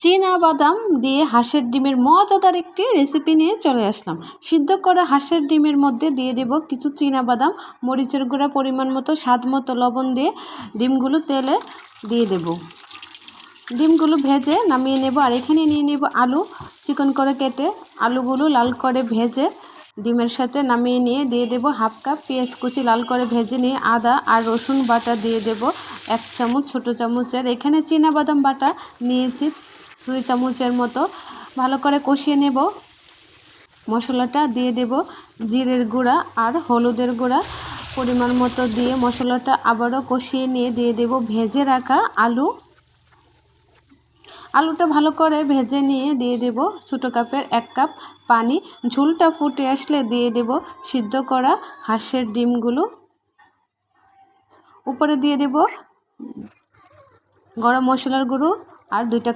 চীনা বাদাম দিয়ে হাঁসের ডিমের মজাদার একটি রেসিপি নিয়ে চলে আসলাম। সিদ্ধ করা হাঁসের ডিমের মধ্যে দিয়ে দেব কিছু চীনা বাদাম, মরিচের গুঁড়া পরিমাণ মতো, স্বাদ মতো লবণ দিয়ে ডিমগুলো তেলে দিয়ে দেব। ডিমগুলো ভেজে নামিয়ে নেব। আর এখানে নিয়ে নেব আলু, চিকন করে কেটে আলুগুলো লাল করে ভেজে ডিমের সাথে নামিয়ে নিয়ে দিয়ে দেব হাফ কাপ পেঁয়াজ কুচি লাল করে ভেজে নিয়ে আদা আর রসুন বাটা দিয়ে দেব 1 চামচ ছোটো চামচের। এখানে চীনা বাদাম বাটা নিয়েছি 2 চামচের মতো। ভালো করে কষিয়ে নেব। মশলাটা দিয়ে দেব জিরের গুঁড়া আর হলুদের গুঁড়া পরিমাণ মতো দিয়ে মশলাটা আবারও কষিয়ে নিয়ে দিয়ে দেব ভেজে রাখা আলুটা ভালো করে ভেজে নিয়ে দিয়ে দেব ছোটো কাপের 1 কাপ পানি। ঝোলটা ফুটে আসলে দিয়ে দেব সিদ্ধ করা হাঁসের ডিমগুলো। উপরে দিয়ে দেব গরম মশলার গুঁড়ো আর 2টা